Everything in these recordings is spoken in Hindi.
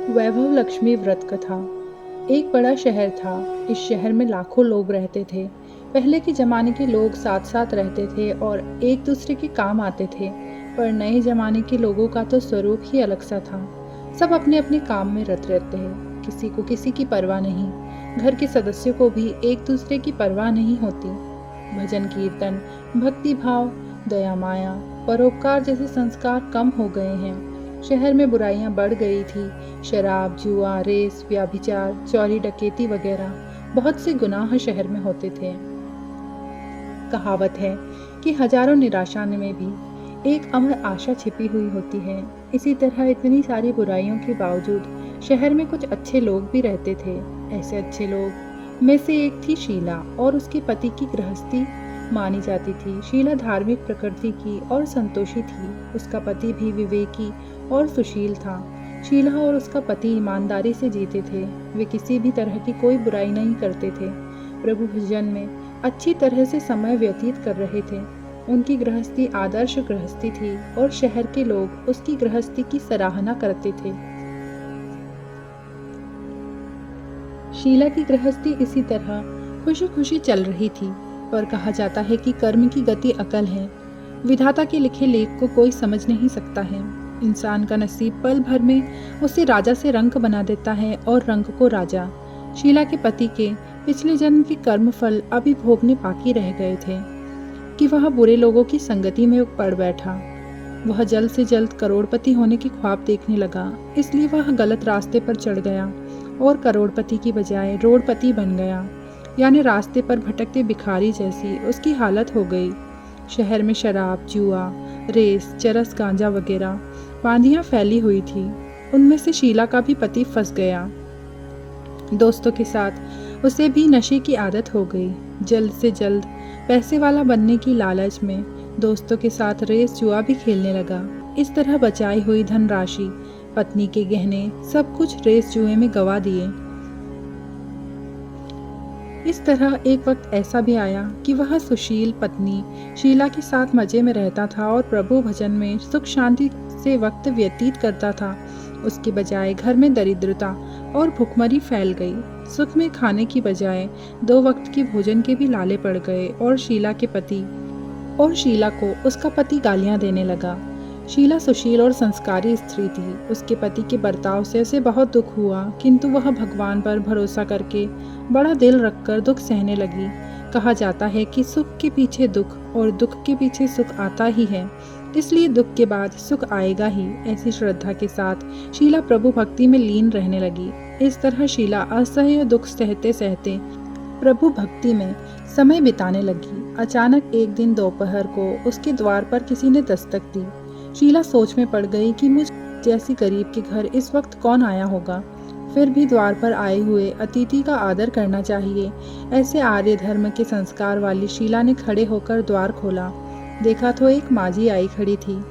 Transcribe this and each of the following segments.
वैभव लक्ष्मी व्रत कथा। एक बड़ा शहर था। इस शहर में लाखों लोग रहते थे। पहले के जमाने के लोग साथ साथ रहते थे और एक दूसरे के काम आते थे। पर नए जमाने के लोगों का तो स्वरूप ही अलग सा था। सब अपने अपने काम में रत रहते हैं। किसी को किसी की परवाह नहीं। घर के सदस्यों को भी एक दूसरे की परवाह नहीं होती। भजन कीर्तन, भक्ति भाव, दया माया, परोपकार जैसे संस्कार कम हो गए हैं। शहर में बुराइयां बढ़ गई थी। शराब, जुआ, रेस, व्यभिचार, चोरी डकैती वगैरह बहुत से गुनाह शहर में होते थे। कहावत है कि हजारों निराशा में भी एक अमर आशा छिपी हुई होती है। इसी तरह इतनी सारी बुराइयों के बावजूद शहर में कुछ अच्छे लोग भी रहते थे। ऐसे अच्छे लोग में से एक थी शीला और उसके पति की गृहस्थी मानी जाती थी। शीला धार्मिक प्रकृति की और संतोषी थी। उसका पति भी विवेकी और सुशील था। शीला और उसका पति ईमानदारी से जीते थे। वे किसी भी तरह की कोई बुराई नहीं करते थे। प्रभु भजन में अच्छी तरह से समय व्यतीत कर रहे थे। उनकी गृहस्थी आदर्श गृहस्थी थी और शहर के लोग उसकी गृहस्थी की सराहना करते थे। शीला की गृहस्थी इसी तरह खुशी खुशी चल रही थी। पर कहा जाता है कि कर्म की गति अकल है। विधाता के लिखे लेख को कोई समझ नहीं सकता है। इंसान का नसीब पल भर में उसे राजा से रंक बना देता है और रंक को राजा। शीला के पति के पिछले जन्म के कर्म फल अभी भोगने बाकी रह गए थे कि वह बुरे लोगों की संगति में पड़ बैठा। वह जल्द से जल्द करोड़पति होने की ख्वाब देखने लगा। इसलिए वह गलत रास्ते पर चढ़ गया और करोड़पति की बजाय रोड़पति बन गया। यानी रास्ते पर भटकते भिखारी जैसी उसकी हालत हो गई। शहर में शराब, जुआ, रेस, चरस, गांजा वगैरह बांधियां फैली हुई थी। उनमें से शीला का भी पति फंस गया। दोस्तों के साथ उसे भी नशे की आदत हो गई। जल्द से जल्द पैसे वाला बनने की लालच में दोस्तों के साथ रेस, जुआ भी खेलने लगा। इस तरह बचाई हुई धनराशि, पत्नी के गहने, सब कुछ रेस जुए में गवा दिए। इस तरह एक वक्त ऐसा भी आया कि वह सुशील पत्नी शीला के साथ मजे में रहता था और प्रभु भजन में सुख शांति से वक्त व्यतीत करता था। उसके बजाय घर में दरिद्रता और भुखमरी फैल गई। सुख में खाने की बजाय 2 वक्त के भोजन के भी लाले पड़ गए और शीला को उसका पति गालियां देने लगा। शीला सुशील और संस्कारी स्त्री थी। उसके पति के बर्ताव से उसे बहुत दुख हुआ, किंतु वह भगवान पर भरोसा करके बड़ा दिल रखकर दुख सहने लगी। कहा जाता है कि सुख के पीछे दुख और दुख के पीछे सुख आता ही है, इसलिए दुख के बाद सुख आएगा ही। ऐसी श्रद्धा के साथ शीला प्रभु भक्ति में लीन रहने लगी। इस तरह शीला असह्य दुख सहते सहते प्रभु भक्ति में समय बिताने लगी। अचानक एक दिन दोपहर को उसके द्वार पर किसी ने दस्तक दी। शीला सोच में पड़ गई कि मुझ जैसी गरीब के घर इस वक्त कौन आया होगा। फिर भी द्वार पर आए हुए अतिथि का आदर करना चाहिए। ऐसे आर्य धर्म के संस्कार वाली शीला ने खड़े होकर द्वार खोला। देखा तो एक माजी आई खड़ी थी।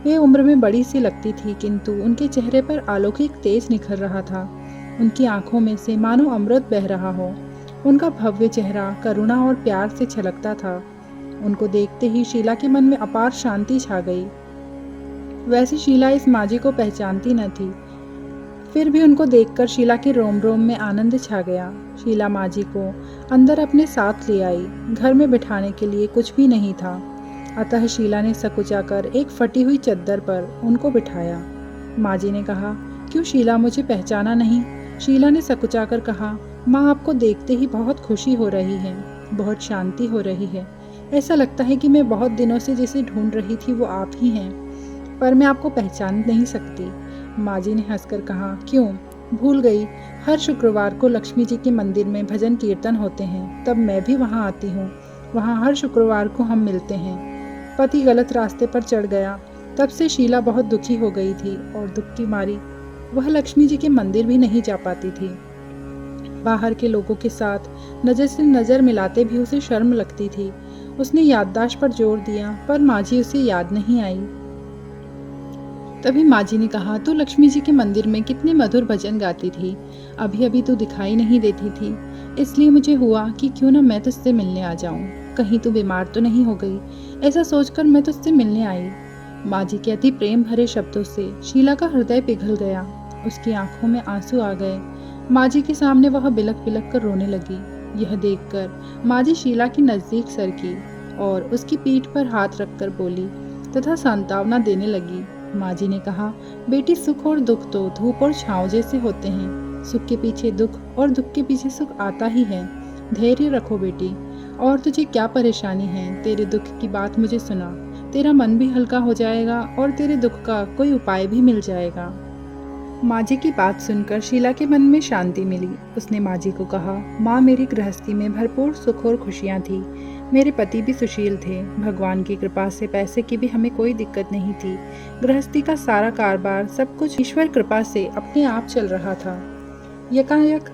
वे उम्र में बड़ी सी लगती थी, किंतु उनके चेहरे पर अलौकिक तेज निखर रहा था। उनकी आंखों में से मानो अमृत बह रहा हो। उनका भव्य चेहरा करुणा और प्यार से छलकता था। उनको देखते ही शीला के मन में अपार शांति छा गई। वैसे शीला इस माजी को पहचानती न थी, फिर भी उनको देखकर शीला के रोम रोम में आनंद छा गया। शीला माजी को अंदर अपने साथ ले आई। घर में बिठाने के लिए कुछ भी नहीं था, अतः शीला ने सकुचाकर एक फटी हुई चद्दर पर उनको बिठाया। माजी ने कहा, क्यों शीला, मुझे पहचाना नहीं? शीला ने सकुचाकर कहा, माँ, आपको देखते ही बहुत खुशी हो रही है, बहुत शांति हो रही है। ऐसा लगता है कि मैं बहुत दिनों से जिसे ढूंढ रही थी वो आप ही हैं, पर मैं आपको पहचान नहीं सकती। माजी ने हंसकर कहा, क्यों, भूल गई? हर शुक्रवार को लक्ष्मी जी के मंदिर में भजन कीर्तन होते हैं, तब मैं भी वहाँ आती हूँ। वहाँ हर शुक्रवार को हम मिलते हैं। पति गलत रास्ते पर चढ़ गया। तब से शीला बहुत दुखी हो गई थी और दुख की मारी वह लक्ष्मी जी के मंदिर भी नहीं जा पाती थी। बाहर के लोगों के साथ नज़र से नज़र मिलाते भी उसे शर्म लगती थी। उसने याददाश्त पर जोर दिया, पर माजी उसे याद नहीं आई। तभी माजी ने कहा, तू लक्ष्मी जी के मंदिर में कितने मधुर भजन गाती थी, अभी अभी तू दिखाई नहीं देती थी, इसलिए मुझे हुआ कि क्यों ना मैं तुझसे मिलने आ जाऊं। कहीं तू बीमार तो नहीं हो गई? ऐसा सोचकर मैं तुझसे मिलने आई। माजी के अति प्रेम भरे शब्दों से शीला का हृदय पिघल गया। उसकी आंखों में आंसू आ गए। माँ जी के सामने वह बिलख बिलख कर रोने लगी। यह देखकर माँ जी शीला के नज़दीक सरकी और उसकी पीठ पर हाथ रखकर बोली तथा सांत्वना देने लगी। माँ जी ने कहा, बेटी, सुख और दुख तो धूप और छाँव जैसे होते हैं। सुख के पीछे दुख और दुख के पीछे सुख आता ही है। धैर्य रखो बेटी। और तुझे क्या परेशानी है? तेरे दुख की बात मुझे सुना। तेरा मन भी हल्का हो जाएगा और तेरे दुख का कोई उपाय भी मिल जाएगा। माँ जी की बात सुनकर शीला के मन में शांति मिली। उसने माँ जी को कहा, माँ, मेरी गृहस्थी में भरपूर सुख और खुशियाँ थी। मेरे पति भी सुशील थे। भगवान की कृपा से पैसे की भी हमें कोई दिक्कत नहीं थी। गृहस्थी का सारा कारोबार, सब कुछ ईश्वर कृपा से अपने आप चल रहा था। यकायक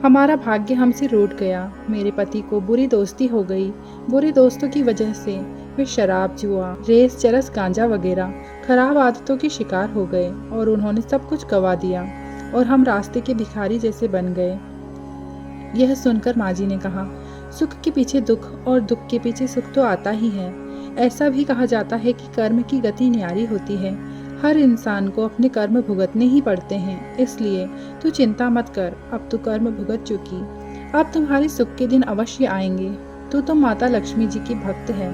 हमारा भाग्य हमसे रूठ गया। मेरे पति को बुरी दोस्ती हो गई। बुरे दोस्तों की वजह से वे शराब, जुआ, रेस, चरस, गांजा वगैरह खराब आदतों के शिकार हो गए और उन्होंने सब कुछ गंवा दिया और हम रास्ते के भिखारी जैसे बन गए। यह सुनकर माँ जी ने कहा, सुख के पीछे दुख और दुख के पीछे सुख तो आता ही है। ऐसा भी कहा जाता है कि कर्म की गति न्यारी होती है। हर इंसान को अपने कर्म भुगतने ही पड़ते हैं। इसलिए तू चिंता मत कर, अब तू कर्म भुगत चुकी। अब तुम्हारे सुख के दिन अवश्य आएंगे। तू तो माता लक्ष्मी जी की भक्त है।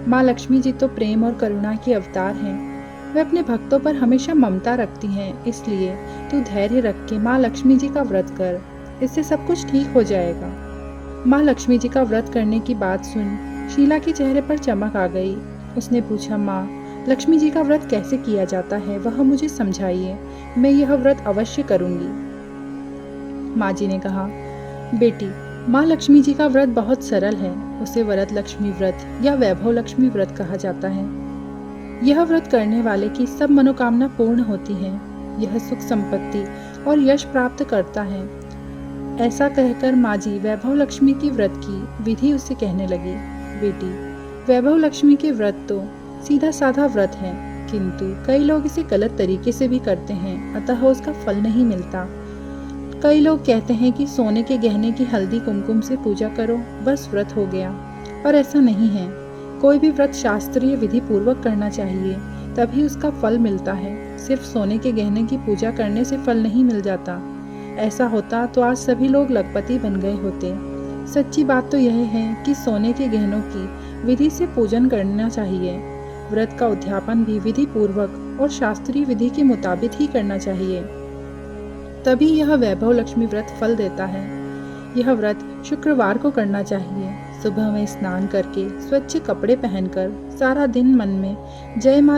माँ लक्ष्मी जी तो प्रेम और करुणा की अवतार हैं। वे अपने भक्तों पर हमेशा ममता रखती हैं। इसलिए तू धैर्य रख के माँ लक्ष्मी जी का व्रत कर। इससे सब कुछ ठीक हो जाएगा। माँ लक्ष्मी जी का व्रत करने की बात सुन शीला के चेहरे पर चमक आ गई। उसने पूछा, माँ, लक्ष्मी जी का व्रत कैसे किया जाता है, वह मुझे समझाइए। मैं यह व्रत अवश्य करूंगी। माँ जी ने कहा, बेटी, माँ लक्ष्मी जी का व्रत बहुत सरल है। उसे वरद लक्ष्मी व्रत या वैभव लक्ष्मी व्रत कहा जाता है। यह व्रत करने वाले की सब मनोकामना पूर्ण होती है। यह सुख, संपत्ति और यश प्राप्त करता है। ऐसा कहकर माँ जी वैभव लक्ष्मी की व्रत की विधि उससे कहने लगी। बेटी, वैभव लक्ष्मी के व्रत तो सीधा साधा व्रत है, किंतु कई लोग इसे गलत तरीके से भी करते हैं, अतः उसका फल नहीं मिलता। कई लोग कहते हैं कि सोने के गहने की हल्दी कुमकुम से पूजा करो, बस व्रत हो गया। पर ऐसा नहीं है। कोई भी व्रत शास्त्रीय विधि पूर्वक करना चाहिए, तभी उसका फल मिलता है। सिर्फ सोने के गहने की पूजा करने से फल नहीं मिल जाता। ऐसा होता तो आज सभी लोग लखपति बन गए होते। सच्ची बात तो यह है कि सोने के गहनों की विधि से पूजन करना चाहिए। व्रत का उद्यापन भी विधि पूर्वक और शास्त्रीय विधि के मुताबिक ही करना चाहिए, तभी यह वैभव लक्ष्मी व्रत फल देता है। यह व्रत शुक्रवार को करना चाहिए। सुबह में स्नान करके स्वच्छ कपड़े पहनकर सारा दिन मन में जय माँ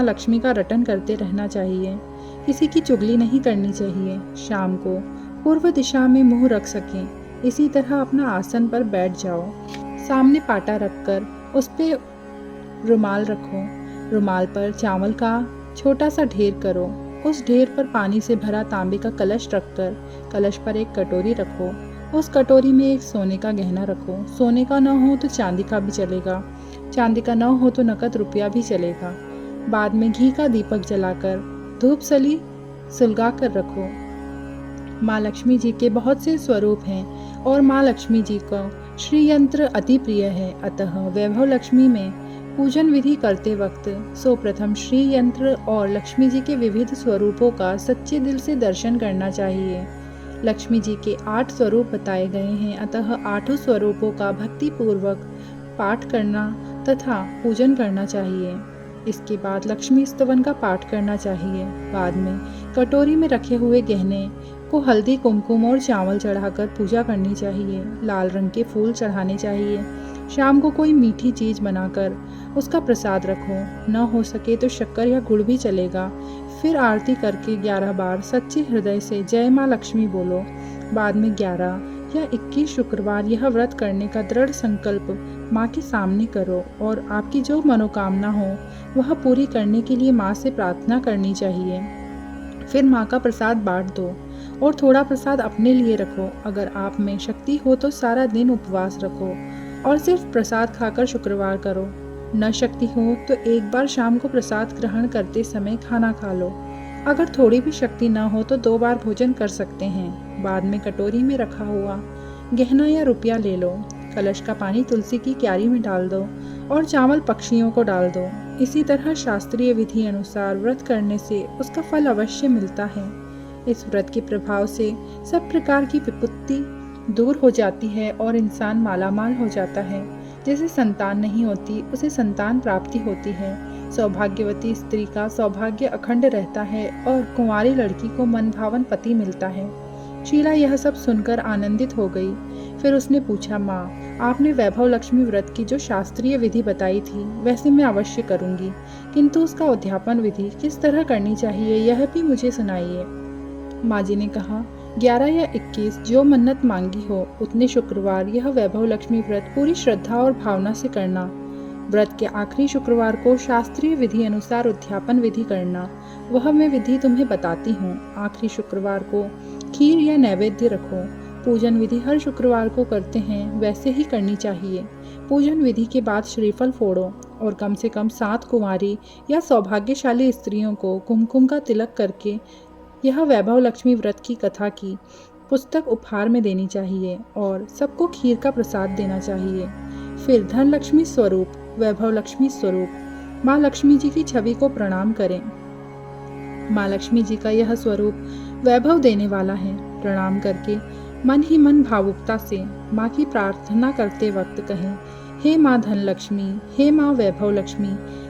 लक्ष्मी का रटन करते रहना चाहिए। किसी की चुगली नहीं करनी चाहिए। शाम को पूर्व दिशा में मुंह रख सकें, इसी तरह अपना आसन पर बैठ जाओ। सामने पाटा रखकर उस पे रुमाल रखो। रुमाल पर चावल का छोटा सा ढेर करो। उस ढेर पर पानी से भरा तांबे का कलश रखकर कलश पर एक कटोरी रखो। उस कटोरी में एक सोने का गहना रखो। सोने का न हो तो चांदी का भी चलेगा। चांदी का न हो तो नकद रुपया भी चलेगा। बाद में घी का दीपक जलाकर धूप सली सुलगा कर रखो। माँ लक्ष्मी जी के बहुत से स्वरूप हैं और माँ लक्ष्मी जी को श्री यंत्र अति प्रिय है। अतः वैभव लक्ष्मी में पूजन विधि करते वक्त सर्वप्रथम श्री यंत्र और लक्ष्मी जी के विविध स्वरूपों का सच्चे दिल से दर्शन करना चाहिए। लक्ष्मी जी के 8 स्वरूप बताए गए हैं, अतः 8 स्वरूपों का भक्ति पूर्वक पाठ करना तथा पूजन करना चाहिए। इसके बाद लक्ष्मी स्तवन का पाठ करना चाहिए। बाद में कटोरी में रखे हुए गहने को हल्दी, कुमकुम और चावल चढ़ाकर पूजा करनी चाहिए। लाल रंग के फूल चढ़ाने चाहिए। शाम को कोई मीठी चीज बनाकर उसका प्रसाद रखो। न हो सके तो शक्कर या गुड़ भी चलेगा। फिर आरती करके 11 बार सच्चे हृदय से जय माँ लक्ष्मी बोलो। बाद में 11 या 21 शुक्रवार यह व्रत करने का दृढ़ संकल्प माँ के सामने करो और आपकी जो मनोकामना हो वह पूरी करने के लिए माँ से प्रार्थना करनी चाहिए। फिर माँ का प्रसाद बांट दो और थोड़ा प्रसाद अपने लिए रखो। अगर आप में शक्ति हो तो सारा दिन उपवास रखो और सिर्फ प्रसाद खाकर शुक्रवार करो। न शक्ति हो तो एक बार शाम को प्रसाद ग्रहण करते समय खाना खा लो। अगर थोड़ी भी शक्ति न हो तो 2 बार भोजन कर सकते हैं। बाद में कटोरी में रखा हुआ गहना या रुपया ले लो। कलश का पानी तुलसी की क्यारी में डाल दो और चावल पक्षियों को डाल दो। इसी तरह शास्त्रीय विधि अनुसार व्रत करने से उसका फल अवश्य मिलता है। इस व्रत के प्रभाव से सब प्रकार की विपत्ति दूर हो जाती है और इंसान मालामाल हो जाता है। जिसे संतान नहीं होती उसे संतान प्राप्ति होती है। सौभाग्यवती स्त्री का सौभाग्य अखंड रहता है और कुंवारी लड़की को मनभावन पति मिलता है। शीला यह सब सुनकर आनंदित हो गई। फिर उसने पूछा, माँ, आपने वैभव लक्ष्मी व्रत की जो शास्त्रीय विधि बताई थी वैसे मैं अवश्य करूँगी, किंतु उसका उद्यापन विधि किस तरह करनी चाहिए यह भी मुझे सुनाइए। माँ जी ने कहा, 11 या 21 जो मन्नत मांगी हो उतने शुक्रवार यह वैभव लक्ष्मी व्रत पूरी श्रद्धा और भावना से करना। व्रत के आखिरी शुक्रवार को शास्त्रीय विधि अनुसार उद्यापन विधि करना। वह मैं विधि तुम्हें बताती हूँ। आखिरी शुक्रवार को खीर या नैवेद्य रखो। पूजन विधि हर शुक्रवार को करते हैं वैसे ही करनी चाहिए। पूजन विधि के बाद श्रीफल फोड़ो और कम से कम 7 कुंवारी या सौभाग्यशाली स्त्रियों को कुमकुम का तिलक करके यह वैभव लक्ष्मी व्रत की कथा की पुस्तक उपहार में देनी चाहिए और सबको खीर का प्रसाद देना चाहिए। फिर धन लक्ष्मी स्वरूप, वैभव लक्ष्मी स्वरूप माँ लक्ष्मी जी की छवि को प्रणाम करें। माँ लक्ष्मी जी का यह स्वरूप वैभव देने वाला है। प्रणाम करके मन ही मन भावुकता से माँ की प्रार्थना करते वक्त कहें, हे माँ धन लक्ष्मी, हे माँ वैभव लक्ष्मी,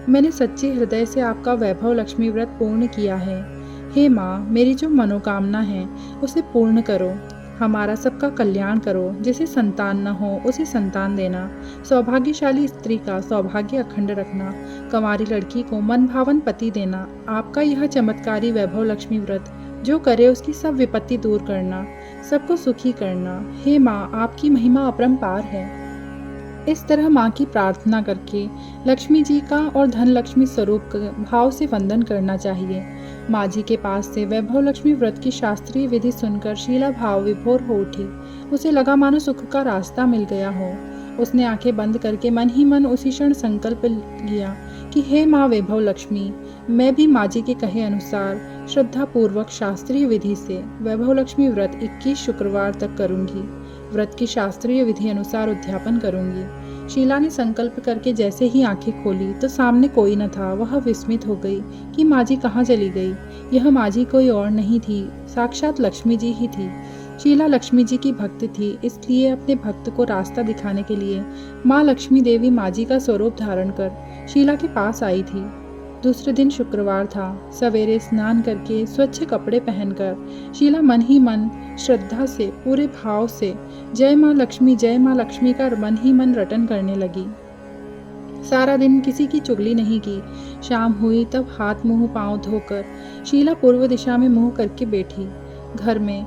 मैंने सच्चे हृदय से आपका वैभव लक्ष्मी व्रत पूर्ण किया है। हे माँ, मेरी जो मनोकामना है उसे पूर्ण करो। हमारा सबका कल्याण करो। जिसे संतान न हो उसे संतान देना। सौभाग्यशाली स्त्री का सौभाग्य अखंड रखना। कंवारी लड़की को मनभावन पति देना। आपका यह चमत्कारी वैभव लक्ष्मी व्रत जो करे उसकी सब विपत्ति दूर करना, सबको सुखी करना। हे माँ, आपकी महिमा अपरंपार है। इस तरह माँ की प्रार्थना करके लक्ष्मी जी का और धन लक्ष्मी स्वरूप का भाव से वंदन करना चाहिए। माँ जी के पास से वैभव लक्ष्मी व्रत की शास्त्रीय विधि सुनकर शीला भाव विभोर हो उठी। उसे लगा मानो सुख का रास्ता मिल गया हो। उसने आंखें बंद करके मन ही मन उसी क्षण संकल्प लिया कि हे माँ वैभव लक्ष्मी, मैं भी माँ जी के कहे अनुसार श्रद्धा पूर्वक शास्त्रीय विधि से वैभव लक्ष्मी व्रत 21 शुक्रवार तक करूंगी। व्रत की शास्त्रीय विधि अनुसार उद्यापन करूंगी। शीला ने संकल्प करके जैसे ही आंखें खोली तो सामने कोई न था। वह विस्मित हो गई कि माँ जी कहाँ चली गई। यह माँ जी कोई और नहीं थी, साक्षात लक्ष्मी जी ही थी। शीला लक्ष्मी जी की भक्त थी, इसलिए अपने भक्त को रास्ता दिखाने के लिए माँ लक्ष्मी देवी माँ जी का स्वरूप धारण कर शीला के पास आई थी। दूसरे दिन शुक्रवार था। सवेरे स्नान करके स्वच्छ कपड़े पहनकर शीला मन ही मन श्रद्धा से पूरे भाव से जय माँ लक्ष्मी का मन ही मन रटन करने लगी। सारा दिन किसी की चुगली नहीं की। शाम हुई तब हाथ मुंह पांव धोकर शीला पूर्व दिशा में मुंह करके बैठी। घर में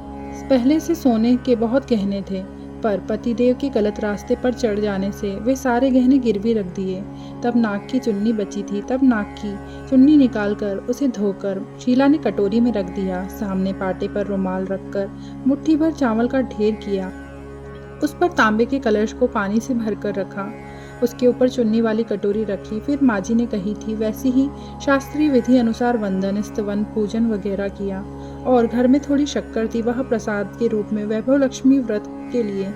पहले से सोने के बहुत गहने थे, पर पतिदेव के गलत रास्ते पर चढ़ जाने से वे सारे गहने गिरवी रख दिए। तब नाक की चुन्नी बची थी, तब नाक की चुन्नी निकालकर उसे धोकर शीला ने कटोरी में रख दिया। सामने पाटे पर रुमाल रखकर मुट्ठी भर चावल का ढेर किया। उस पर तांबे के कलश को पानी से भरकर रखा। उसके ऊपर चुन्नी वाली कटोरी रखी। फिर माँ जी ने कही थी वैसी ही शास्त्रीय विधि अनुसार वंदन, स्तवन, पूजन वगैरह किया। और घर में थोड़ी शक्कर थी, वह प्रसाद के रूप में वैभव लक्ष्मी व्रत के लिए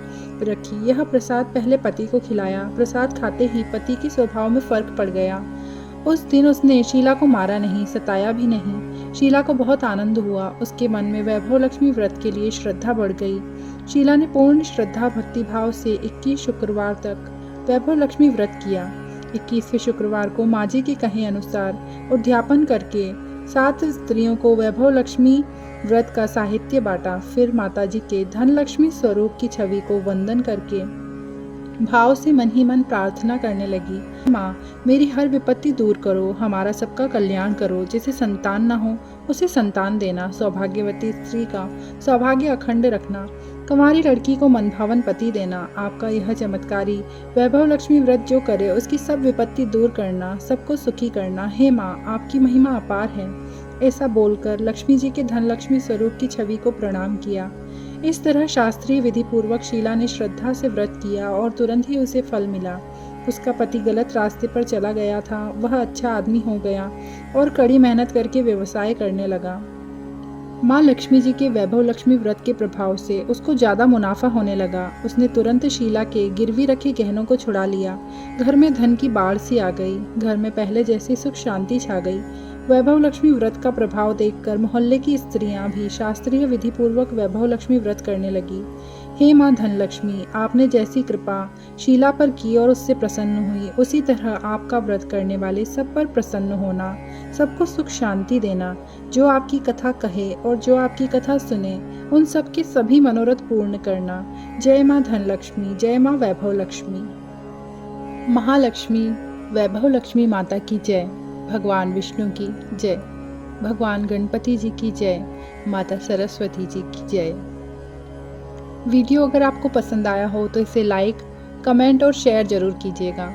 रखी। यह प्रसाद पहले पति को खिलाया। प्रसाद खाते ही पति के स्वभाव में फर्क पड़ गया। उस दिन उसने शीला को मारा नहीं, सताया भी नहीं। शीला को बहुत आनंद हुआ। उसके मन में वैभव लक्ष्मी व्रत के लिए श्रद्धा बढ़ गई। शीला ने पूर्ण श्रद्धा भक्ति भाव से 21 शुक्रवार तक वैभव लक्ष्मी व्रत किया। 21वें शुक्रवार को माँ जी के कहे अनुसार उद्यापन करके 7 स्त्रियों को वैभव लक्ष्मी व्रत का साहित्य बांटा। फिर माता जी के धन लक्ष्मी स्वरूप की छवि को वंदन करके भाव से मन ही मन प्रार्थना करने लगी, माँ मेरी हर विपत्ति दूर करो, हमारा सबका कल्याण करो। जिसे संतान न हो उसे संतान देना। सौभाग्यवती स्त्री का सौभाग्य अखंड रखना। कुंवारी लड़की को मनभावन पति देना। आपका यह चमत्कारी वैभव लक्ष्मी व्रत जो करे उसकी सब विपत्ति दूर करना, सबको सुखी करना। हे माँ, आपकी महिमा अपार है। ऐसा बोलकर लक्ष्मी जी के धन लक्ष्मी स्वरूप की छवि को प्रणाम किया। इस तरह शास्त्रीय विधि पूर्वक शीला ने श्रद्धा से व्रत किया और तुरंत ही उसे फल मिला। उसका पति गलत रास्ते पर चला गया था, वह अच्छा आदमी हो गया और कड़ी मेहनत करके व्यवसाय करने लगा। माँ लक्ष्मी जी के वैभव लक्ष्मी व्रत के प्रभाव से उसको ज़्यादा मुनाफा होने लगा। उसने तुरंत शीला के गिरवी रखे गहनों को छुड़ा लिया। घर में धन की बाढ़ सी आ गई। घर में पहले जैसी सुख शांति छा गई। वैभव लक्ष्मी व्रत का प्रभाव देखकर मोहल्ले की स्त्रियां भी शास्त्रीय विधि पूर्वक वैभव लक्ष्मी व्रत करने लगी। हे माँ धनलक्ष्मी, आपने जैसी कृपा शीला पर की और उससे प्रसन्न हुई, उसी तरह आपका व्रत करने वाले सब पर प्रसन्न होना, सबको सुख शांति देना। जो आपकी कथा कहे और जो आपकी कथा सुने, उन सब के सभी मनोरथ पूर्ण करना। जय माँ धनलक्ष्मी, जय माँ वैभव लक्ष्मी। महालक्ष्मी वैभव लक्ष्मी माता की जय। भगवान विष्णु की जय। भगवान गणपति जी की जय। माता सरस्वती जी की जय। वीडियो अगर आपको पसंद आया हो तो इसे लाइक, कमेंट और शेयर ज़रूर कीजिएगा।